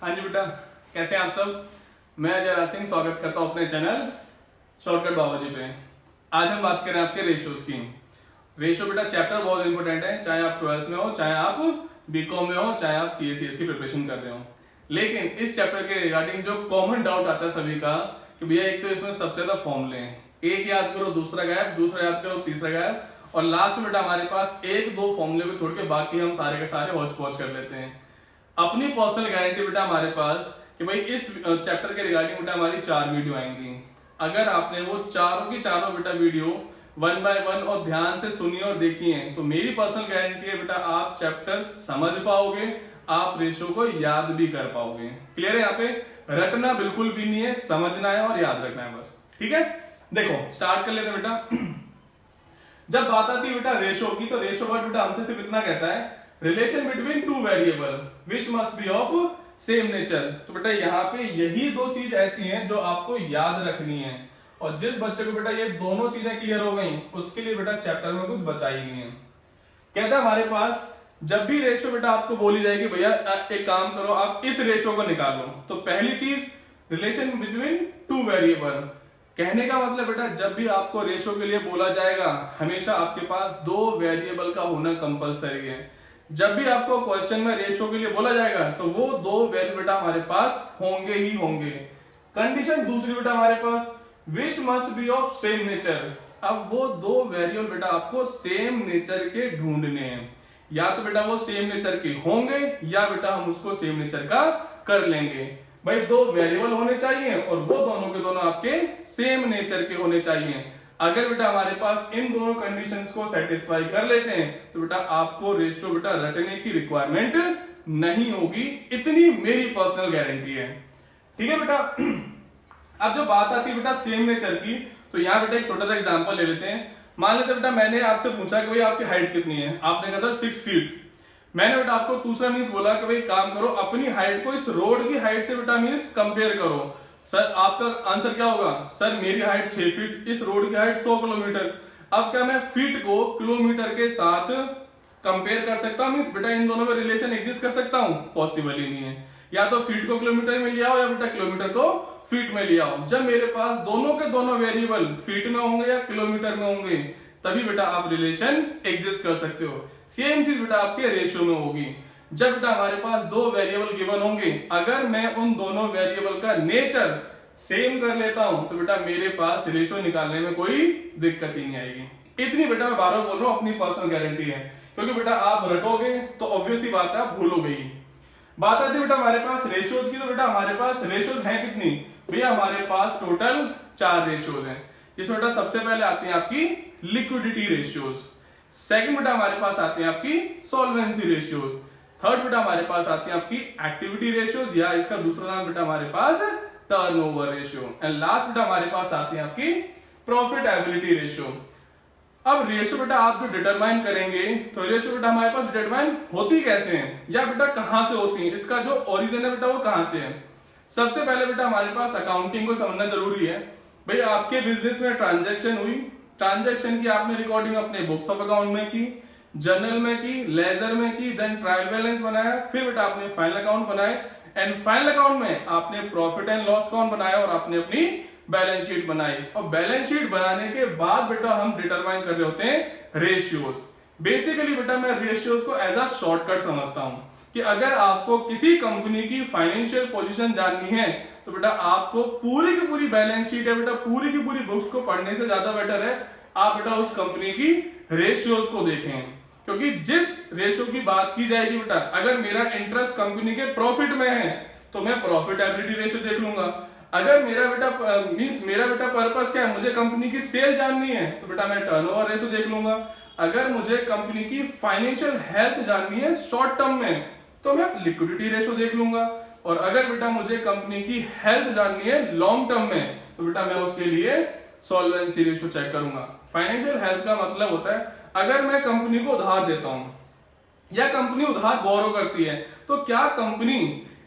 हाँ जी बेटा, कैसे हैं आप सब। मैं अजय राज सिंह स्वागत करता हूँ अपने चैनल शॉर्टकट बाबाजी पे। आज हम बात करें आपके रेशियोज की। रेशियो बेटा चैप्टर बहुत इंपॉर्टेंट है, चाहे आप 12th में हो, चाहे आप बीकॉम में हो, चाहे आप सीएसीएस की प्रिपरेशन कर रहे हो। लेकिन इस चैप्टर के रिगार्डिंग जो कॉमन डाउट आता है सभी का कि भैया एक तो इसमें सबसे ज्यादा फॉर्मूले हैं, एक याद करो दूसरा गायब, दूसरा याद करो तीसरा गायब, और लास्ट में बेटा हमारे पास एक दो फॉर्मूले को छोड़ के बाकी हम सारे के सारे हौच पौच कर लेते हैं। अपनी पर्सनल गारंटी बेटा हमारे पास कि भाई इस चैप्टर के रिगार्डिंग बेटा हमारी 4 वीडियो आएंगी। अगर आपने वो चारों की चारों बेटा वीडियो 1 बाय 1 और ध्यान से सुनी और देखी है तो मेरी पर्सनल गारंटी है बेटा आप चैप्टर समझ पाओगे, आप रेशियो को याद भी कर पाओगे। क्लियर है? यहाँ पे रटना बिल्कुल भी नहीं है, समझना है और याद रखना है बस। ठीक है, देखो स्टार्ट कर लेते हैं बेटा। जब बात आती है बेटा रेशियो की, तो रेशियो वर्ड बेटा हमसे सिर्फ इतना कहता है relation between two variable which must be of same nature. तो बेटा यहाँ पे यही दो चीज ऐसी हैं जो आपको याद रखनी है, और जिस बच्चे को बेटा ये दोनों चीजें क्लियर हो गई उसके लिए बेटा चैप्टर में कुछ बचा ही नहीं है। कहता है हमारे पास जब भी रेशियो बेटा आपको बोली जाएगी भैया एक काम करो आप इस रेशियो को निकालो, तो पहली चीज रिलेशन बिटवीन टू वेरिएबल। कहने का मतलब बेटा जब भी आपको रेशियो के लिए बोला जाएगा हमेशा आपके पास दो वेरिएबल का होना कंपलसरी है। जब भी आपको क्वेश्चन में रेशियो के लिए बोला जाएगा तो वो दो वैल्यू बेटा हमारे पास होंगे ही होंगे। कंडीशन दूसरी बेटा हमारे पास which must be of same nature. अब वो दो वेरिएबल बेटा आपको सेम नेचर के ढूंढने हैं, या तो बेटा वो सेम नेचर के होंगे या बेटा हम उसको सेम नेचर का कर लेंगे। भाई दो वेरिएबल होने चाहिए और वो दोनों के दोनों आपके सेम नेचर के होने चाहिए। अगर बेटा हमारे पास इन दोनों कंडीशंस को सेटिस्फाई कर लेते हैं तो बेटा आपको रेशियो बेटा रटने की रिक्वायरमेंट नहीं होगी, इतनी मेरी पर्सनल गारंटी है। ठीक है बेटा। अब जो बात आती है बेटा सेम नेचर की, तो यहाँ बेटा एक छोटा सा एग्जांपल ले लेते हैं। मान लेते बेटा मैंने आपसे पूछा कि भाई आपकी हाइट कितनी है, आपने कहा था 6 फीट। मैंने बेटा आपको दूसरा मीन्स बोला कि भाई काम करो अपनी हाइट को इस रोड की हाइट से बेटा मीन्स कंपेयर करो। सर आपका आंसर क्या होगा? सर मेरी हाइट 6 फीट, इस रोड की हाइट 100 किलोमीटर। अब क्या मैं फीट को किलोमीटर के साथ कंपेयर कर सकता हूं? मींस बेटा इन दोनों में रिलेशन एग्जिस्ट कर सकता हूं? पॉसिबल ही नहीं है। या तो फीट को किलोमीटर में लिया हो या बेटा किलोमीटर को फीट में लिया हो। जब मेरे पास दोनों के दोनों वेरिएबल फीट में होंगे या किलोमीटर में होंगे तभी बेटा आप रिलेशन एग्जिस्ट कर सकते हो। सेम चीज बेटा आपके रेशियो में होगी। जब बेटा हमारे पास दो वेरिएबल गिवन होंगे, अगर मैं उन दोनों वेरिएबल का नेचर सेम कर लेता हूं तो बेटा मेरे पास रेशियो निकालने में कोई दिक्कत ही नहीं आएगी। इतनी बेटा मैं बार बार बोल रहा हूं अपनी पर्सनल गारंटी है, क्योंकि बेटा आप रटोगे तो ऑब्वियस ही बात है आप भूलोगे ही। बात आती है बेटा हमारे पास रेशियोज की, तो बेटा हमारे पास रेशियोज है कितनी? भैया हमारे पास टोटल 4 रेशियोज हैं, जिसमें बेटा सबसे पहले आती है आपकी लिक्विडिटी रेशियोज, सेकंड बेटा हमारे पास आती है आपकी सॉल्वेंसी रेशियोज, थर्ड बेटा हमारे पास आती है आपकी एक्टिविटी रेशियोज या इसका दूसरा नाम बेटा हमारे पास टर्नओवर रेशियो, एंड लास्ट बेटा हमारे पास आती है आपकी प्रॉफिटेबिलिटी रेशियो। अब रेशियो बेटा आप जो डिटरमाइन करेंगे तो रेशियो बेटा हमारे पास डिटरमाइन होती कैसे है या बेटा कहां से होती है, इसका जो ओरिजिन है बेटा वो कहां से है। सबसे पहले बेटा हमारे पास अकाउंटिंग को समझना जरूरी है। भाई आपके बिजनेस में ट्रांजैक्शन हुई, ट्रांजैक्शन की आपने रिकॉर्डिंग अपने बुक्स ऑफ अकाउंट में की, जर्नल में की, लेजर में की, देन ट्रायल बैलेंस बनाया, फिर बेटा आपने फाइनल अकाउंट बनाए, एंड फाइनल अकाउंट में आपने प्रॉफिट एंड लॉस अकाउंट बनाया और आपने अपनी बैलेंस शीट बनाई। और बैलेंस शीट बनाने के बाद बेटा हम डिटरमाइन कर रहे होते हैं रेशियोज। बेसिकली बेटा मैं रेशियोज को एज अ शॉर्टकट समझता हूं कि अगर आपको किसी कंपनी की फाइनेंशियल पोजीशन जाननी है तो बेटा आपको पूरी की पूरी बैलेंस शीट है बेटा पूरी की पूरी बुक्स को पढ़ने से ज्यादा बेटर है आप बेटा उस कंपनी की रेशियोज को देखें। क्योंकि जिस रेशियो की बात की जाएगी बेटा, अगर मेरा इंटरेस्ट कंपनी के प्रॉफिट में है तो मैं प्रॉफिटेबिलिटी रेशियो देख लूंगा। अगर मेरा बेटा पर्पस क्या है, मुझे कंपनी की सेल जाननी है तो बेटा मैं टर्नओवर रेशियो देख लूंगा। अगर मुझे कंपनी की फाइनेंशियल हेल्थ जाननी है शॉर्ट टर्म में तो मैं लिक्विडिटी रेशियो देख लूंगा। और अगर बेटा मुझे कंपनी की हेल्थ जाननी है लॉन्ग टर्म में तो बेटा मैं उसके लिए सॉल्वेंसी रेशियो चेक करूंगा। फाइनेंशियल हेल्थ का मतलब होता है अगर मैं कंपनी को उधार देता हूं या कंपनी उधार बोरो करती है तो क्या कंपनी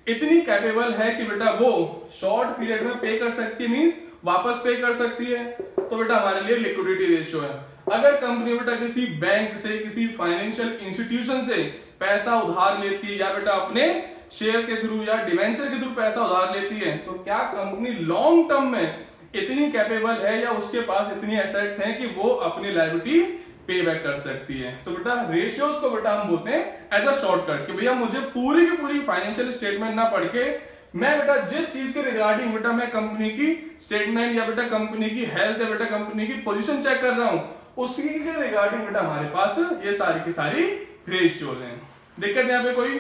इतनी कैपेबल है कि बेटा वो शॉर्ट पीरियड में पे कर सकती है, मींस वापस पे कर सकती है, तो बेटा हमारे लिए लिक्विडिटी रेशियो है। अगर कंपनी बेटा किसी बैंक से किसी फाइनेंशियल इंस्टीट्यूशन से पैसा उधार लेती है या बेटा अपने शेयर के थ्रू या डिवेंचर के थ्रू पैसा उधार लेती है, तो क्या कंपनी लॉन्ग टर्म में इतनी कैपेबल है या उसके पास इतनी एसेट्स हैं कि वो अपनी लायबिलिटी पे बैक कर सकती है। तो बेटा रेशियोज को बेटा हम बोलते हैं एज अ शॉर्टकट कि भैया मुझे पूरी की पूरी फाइनेंशियल स्टेटमेंट ना पढ़ के मैं बेटा जिस चीज के रिगार्डिंग बेटा मैं कंपनी की स्टेटमेंट या बेटा कंपनी की हेल्थ या बेटा कंपनी की पोजीशन चेक कर रहा हूं, उसी के रिगार्डिंग बेटा हमारे पास ये सारी की सारी रेशियोज हैं। दिक्कत यहाँ पे कोई?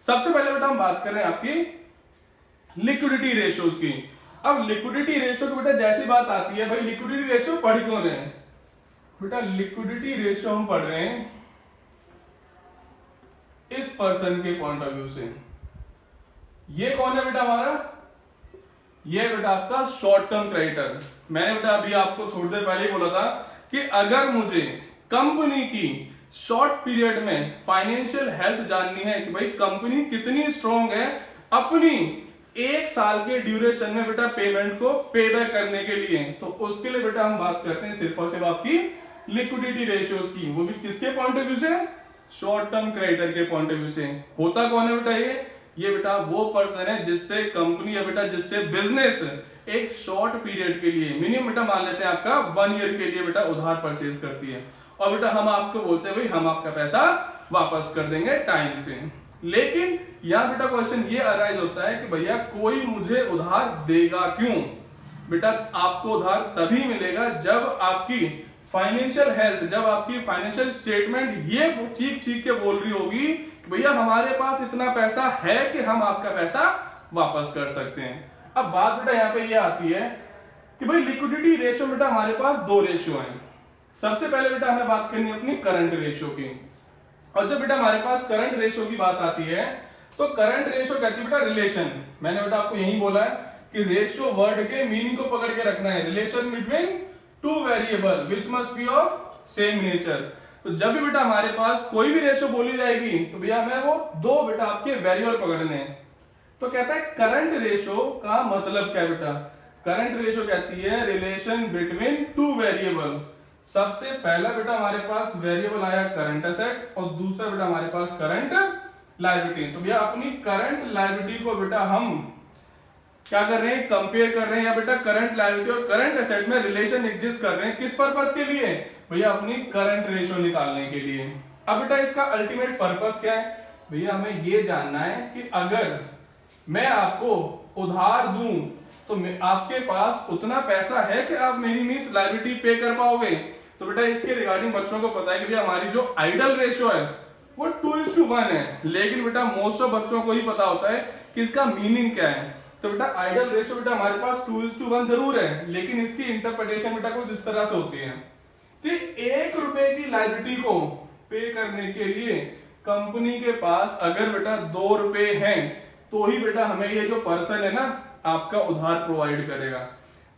सबसे पहले बेटा हम बात कर रहे हैं आपकी लिक्विडिटी रेशियोज की। अब लिक्विडिटी रेशियो की बेटा जैसी बात आती है, भाई लिक्विडिटी रेशियो पढ़ क्यों रहे हैं बेटा? लिक्विडिटी रेशियो हम पढ़ रहे हैं इस पर्सन के पॉइंट ऑफ व्यू से। ये कौन है बेटा हमारा? ये बेटा आपका शॉर्ट टर्म क्रेडिटर। मैंने बेटा अभी आपको थोड़ी देर पहले ही बोला था कि अगर मुझे कंपनी की शॉर्ट पीरियड में फाइनेंशियल हेल्थ जाननी है कि भाई कंपनी कितनी स्ट्रांग है अपनी एक साल के ड्यूरेशन में बेटा पेमेंट को पे बैक करने के लिए, तो उसके लिए बेटा हम बात करते हैं सिर्फ और सिर्फ आपकी लिक्विडिटी रेशियोज की। वो भी किसके पॉइंट ऑफ व्यू से? शॉर्ट टर्म क्रेडिटर के पॉइंट ऑफ व्यू से। होता कौन है बेटा ये बेटा वो पर्सन है जिससे कंपनी या बेटा जिससे बिजनेस एक शॉर्ट पीरियड के लिए, मिनिमम बेटा मान लेते हैं आपका 1 ईयर के लिए बेटा उधार परचेज करती है, और बेटा हम आपको बोलते हैं भाई हम आपका पैसा वापस कर देंगे टाइम से। लेकिन यहां बेटा क्वेश्चन ये अराइज होता है कि भैया कोई मुझे उधार देगा क्यों? बेटा आपको उधार तभी मिलेगा जब आपकी फाइनेंशियल हेल्थ, जब आपकी फाइनेंशियल स्टेटमेंट ये चीख चीख के बोल रही होगी कि भैया हमारे पास इतना पैसा है कि हम आपका पैसा वापस कर सकते हैं। अब बात बेटा यहाँ पे ये आती है कि भाई लिक्विडिटी रेशियो बेटा हमारे पास 2 रेशियो हैं। सबसे पहले बेटा हमें बात करनी है अपनी करंट रेशियो की, और जब बेटा हमारे पास करंट रेशियो की बात आती है तो करंट रेशियो कहती है बेटा रिलेशन। मैंने बेटा आपको यही बोला है कि रेशियो वर्ड के मीनिंग को पकड़ के रखना है, relation between 2 variable which must be of same nature. तो जब भी बेटा हमारे पास कोई भी रेशियो बोली जाएगी तो भैया हमें वो 2 बेटा आपके वेरिएबल पकड़ने हैं। तो कहता है करंट रेशियो का मतलब क्या बेटा? करंट रेशियो कहती है रिलेशन बिटवीन 2 वेरिएबल। सबसे पहला बेटा हमारे पास वेरिएबल आया करंट एसेट और दूसरा बेटा हमारे पास करंट लायबिलिटी। तो भैया अपनी करंट लायबिलिटी को बेटा हम क्या कर रहे हैं? कंपेयर कर रहे हैं, या बेटा करंट लायबिलिटी और करंट एसेट में रिलेशन एग्जिस्ट कर रहे हैं। किस पर्पस के लिए? भैया अपनी करंट रेशियो निकालने के लिए। अब बेटा इसका अल्टीमेट पर्पस क्या है? भैया हमें यह जानना है कि अगर मैं आपको उधार दूं तो आपके पास उतना पैसा है कि आप मेरी मींस लायबिलिटी पे कर पाओगे। तो बेटा इसके रिगार्डिंग बच्चों को पता है कि भैया हमारी जो आइडल रेशियो है वो 2:1 है, लेकिन बेटा मोस्ट ऑफ बच्चों को ही पता होता है कि इसका मीनिंग क्या है। तो बेटा आइडल रेशियो बेटा हमारे पास 2:1 जरूर है, लेकिन इसकी इंटरप्रिटेशन बेटा कुछ इस तरह से होती है कि 1 रुपए की लायबिलिटी को पे करने के लिए कंपनी के पास अगर बेटा 2 रुपए हैं तो ही बेटा हमें ये जो पर्सन है ना आपका उधार प्रोवाइड करेगा।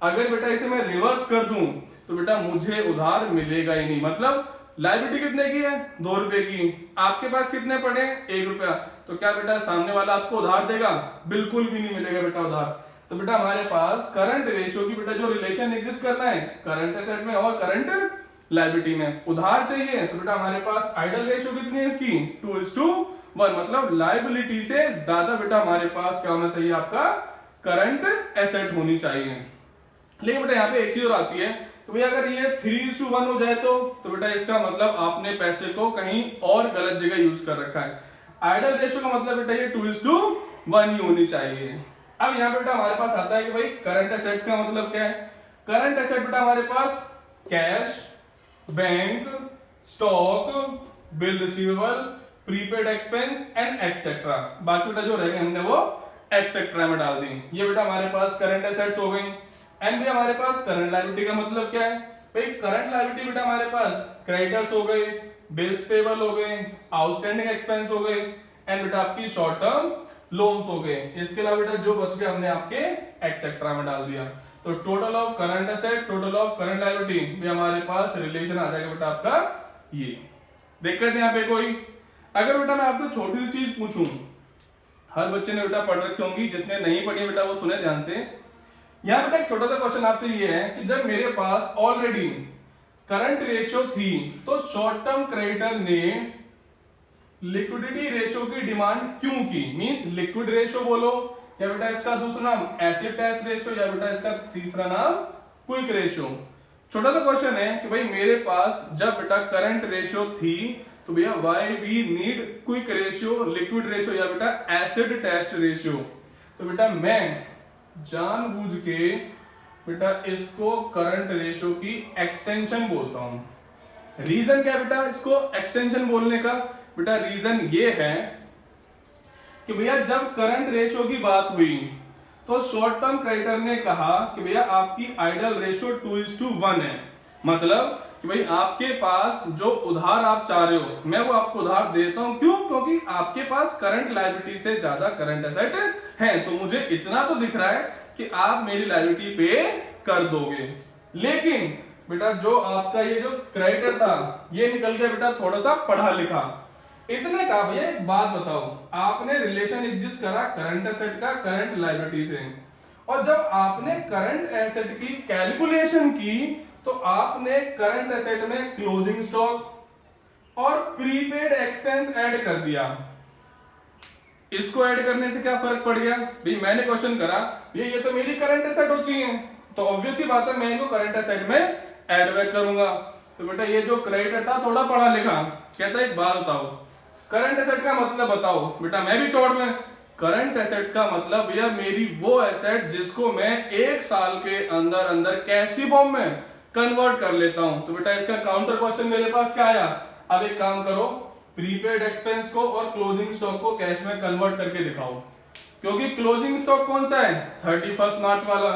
अगर बेटा इसे मैं रिवर्स कर दूं तो बेटा मुझे उधार मिलेगा ही नहीं। मतलब लायबिलिटी कितने की है? 2 रुपए की, आपके पास कितने पड़े? 1 रुपया। तो क्या बेटा सामने वाला आपको उधार देगा? बिल्कुल भी नहीं मिलेगा बेटा उधार। तो बेटा हमारे पास करंट रेशियो की बेटा जो रिलेशन एग्जिस्ट करना है करंट एसेट में और करंट लायबिलिटी में, उधार चाहिए तो बेटा हमारे पास आइडल रेशियो कितनी है इसकी? 2:1। मतलब लायबिलिटी से ज्यादा बेटा हमारे पास क्या होना चाहिए? आपका करंट एसेट होनी चाहिए। लेकिन बेटा यहाँ पे एक चीज और आती है, तो भैया अगर ये 3:1 हो जाए तो बेटा इसका मतलब आपने पैसे को कहीं और गलत जगह यूज कर रखा है। आइडल रेशियो का मतलब बेटा ये 2:1 ही होनी चाहिए। अब यहाँ बेटा हमारे पास आता है कि भाई करंट एसेट्स का मतलब क्या है? करंट एसेट बेटा हमारे पास cash, bank, stock, bill receivable, prepaid expense and etcetera. बाकी बेटा जो रह गए हमने वो एक्सेट्रा में डाल दी। ये बेटा हमारे पास करंट एसेट्स हो गई। एंड भी हमारे पास करंट लायबिलिटी का मतलब क्या है? भाई करंट लायबिलिटी बेटा हमारे पास क्रेडिटर्स हो गए, बिल्स पेबल हो गए, आउटस्टैंडिंग एक्सपेंस हो गए, एंड बेटा आपकी शॉर्ट टर्म लोन्स हो गए। इसके अलावा बेटा जो बच गया हमने आपके एक्सेट्रा में डाल दिया। तो total of current asset, total of current liability भी हमारे पास रिलेशन आ जाएगा बेटा आपका ये। दिक्कत है यहाँ पे कोई? अगर बेटा मैं आपसे छोटी सी चीज पूछूं, हर बच्चे ने बेटा पढ़ रखी होंगी, जिसने नहीं पढ़ी बेटा वो सुने ध्यान से। यहां बेटा एक छोटा सा क्वेश्चन आपसे ये है कि जब मेरे पास ऑलरेडी करंट रेशियो थी तो शॉर्ट टर्म क्रेडिटर ने लिक्विडिटी रेशियो की डिमांड क्यों की, मींस लिक्विड रेशियो बोलो या बेटा इसका दूसरा नाम एसिड टेस्ट रेशियो या बेटा इसका तीसरा नाम क्विक रेशियो। छोटा सा क्वेश्चन है कि भाई मेरे पास जब बेटा करंट रेशियो थी तो भैया why we need quick ratio, liquid ratio या बेटा एसिड टेस्ट रेशियो। तो बेटा मैं जानबूझ के बेटा इसको करंट रेशियो की एक्सटेंशन बोलता हूं। रीजन क्या बेटा इसको एक्सटेंशन बोलने का, बेटा रीजन ये है कि भैया जब करंट रेशियो की बात हुई तो शॉर्ट टर्म क्रेडिटर ने कहा कि भैया आपकी आइडल रेशियो 2:1 है। मतलब कि भाई आपके पास जो उधार आप चाह रहे हो मैं वो आपको उधार देता हूं, क्यों? क्योंकि आपके पास करंट लायबिलिटी से ज्यादा करंट एसेट है, तो मुझे इतना तो दिख रहा है कि आप मेरी लायबिलिटी पे कर दोगे। लेकिन बेटा जो आपका ये जो क्रेडिटर था ये निकल गया बेटा थोड़ा सा पढ़ा लिखा। इसने कहा भैया एक बात बताओ, आपने रिलेशन एग्जिस्ट करा करंट एसेट का करंट लायबिलिटी से, और जब आपने करंट एसेट की कैलकुलेशन की तो आपने करंट एसेट में क्लोजिंग स्टॉक और प्रीपेड एक्सपेंस ऐड कर दिया। इसको ऐड करने से क्या फर्क पड़ गया? भाई मैंने क्वेश्चन करा ये तो मेरी करंट एसेट होती है, तो ऑब्वियस ही बात है मैं इनको करंट एसेट में ऐड बैक करूंगा। तो बेटा ये जो क्रेडिटर था थोड़ा पढ़ा लिखा, कहता है एक बात बताओ करंट एसेट का मतलब बताओ। बेटा मैं भी चौड़ में, करंट एसेट्स का मतलब भैया मेरी वो एसेट जिसको मैं 1 साल के अंदर अंदर कैश की फॉर्म में कन्वर्ट कर लेता हूं। तो बेटा इसका काउंटर क्वेश्चन मेरे पास क्या आया? अब एक काम करो, प्रीपेड एक्सपेंस को और क्लोजिंग स्टॉक को कैश में कन्वर्ट करके दिखाओ, क्योंकि क्लोजिंग स्टॉक कौन सा है 31 मार्च वाला।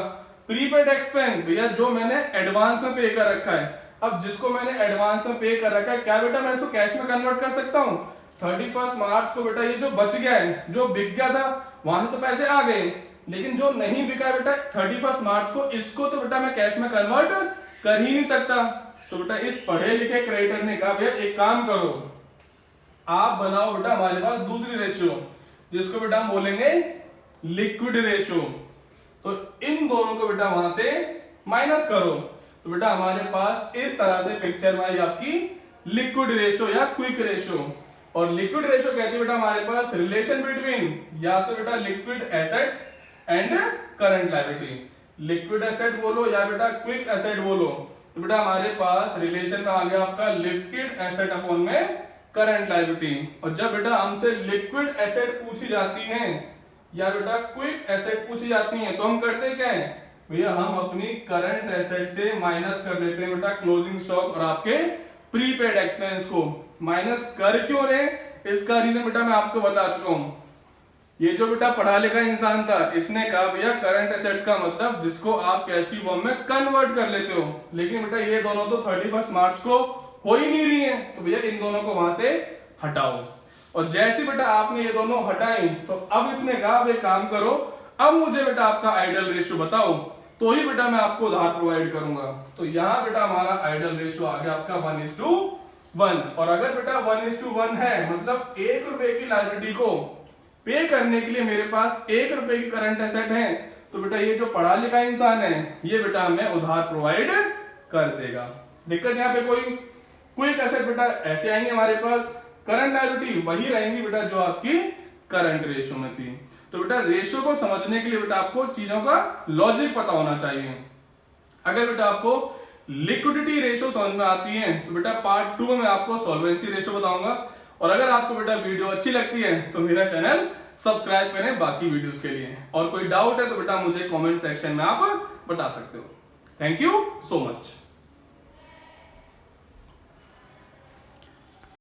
प्रीपेड एक्सपेंस भैया जो मैंने एडवांस में पे कर रखा है। अब जिसको मैंने एडवांस में पे कर रखा है क्या बेटा मैं इसको कैश में कन्वर्ट कर सकता हूं? 31 मार्च को बेटा ये जो बच गया है, जो बिक गया था वहां से तो पैसे आ गए, लेकिन जो नहीं बिका बेटा 31 मार्च को, इसको तो बेटा मैं कैश में कन्वर्ट कर ही नहीं सकता। तो बेटा इस पढ़े लिखे क्रेडिटर ने कहा भैया एक काम करो, आप बनाओ बेटा हमारे पास दूसरी रेशियो जिसको बेटा हम बोलेंगे लिक्विड रेशियो। तो इन दोनों को बेटा वहां से माइनस करो, तो बेटा हमारे पास इस तरह से पिक्चर में आई आपकी लिक्विड रेशियो या क्विक रेशियो। और लिक्विड रेशियो कहती है बेटा हमारे पास रिलेशन बिटवीन या तो बेटा liquid assets and current liability. Liquid asset बोलो या बेटा क्विक एसेट बोलो, तो बेटा हमारे पास रिलेशन में आ गया आपका लिक्विड एसेट अपॉन में करंट लायबिलिटी। और जब बेटा हमसे लिक्विड एसेट पूछी जाती है या बेटा क्विक एसेट पूछी जाती है तो हम करते क्या है भैया, हम अपनी करंट एसेट से माइनस कर देते हैं बेटा क्लोजिंग स्टॉक और आपके प्रीपेड एक्सपेंस को। माइनस कर क्यों रहे, इसका रीजन बेटा मैं आपको बता चुका हूं। ये जो बेटा पढ़ा लिखा इंसान था इसने कहा भैया करंट एसेट्स का मतलब जिसको आप कैश की फॉर्म में कन्वर्ट कर लेते हो, लेकिन बेटा ये दोनों तो 31 मार्च को हो ही नहीं रही है, तो भैया इन दोनों को वहां से हटाओ। और जैसे बेटा आपने ये दोनों हटाई तो अब इसने कहा अब एक काम करो, अब मुझे बेटा आपका आइडल रेशियो बताओ, तो ही बेटा मैं आपको उधार प्रोवाइड करूंगा। तो यहां बेटा हमारा आइडल रेशियो आ गया आपका 1:1। और अगर बेटा 1:1 है मतलब 1 रुपए की लायबिलिटी को पे करने के लिए मेरे पास 1 रुपए की करंट एसेट है, तो बेटा ये जो पढ़ा लिखा इंसान है ये बेटा हमें उधार प्रोवाइड कर देगा। दिक्कत यहाँ पे कोई? क्विक एसेट बेटा ऐसे आएंगे हमारे पास, करंट लायबिलिटी वही रहेंगी बेटा जो आपकी करंट रेशियो में थी। तो बेटा रेशियो को समझने के लिए बेटा आपको चीजों का लॉजिक पता होना चाहिए। अगर बेटा आपको लिक्विडिटी रेशियो समझ में आती है तो बेटा पार्ट 2 में मैं आपको सॉल्वेंसी रेशियो बताऊंगा। और अगर आपको बेटा वीडियो अच्छी लगती है तो मेरा चैनल सब्सक्राइब करें बाकी वीडियोस के लिए। और कोई डाउट है तो बेटा मुझे कमेंट सेक्शन में आप बता सकते हो। Thank you so much.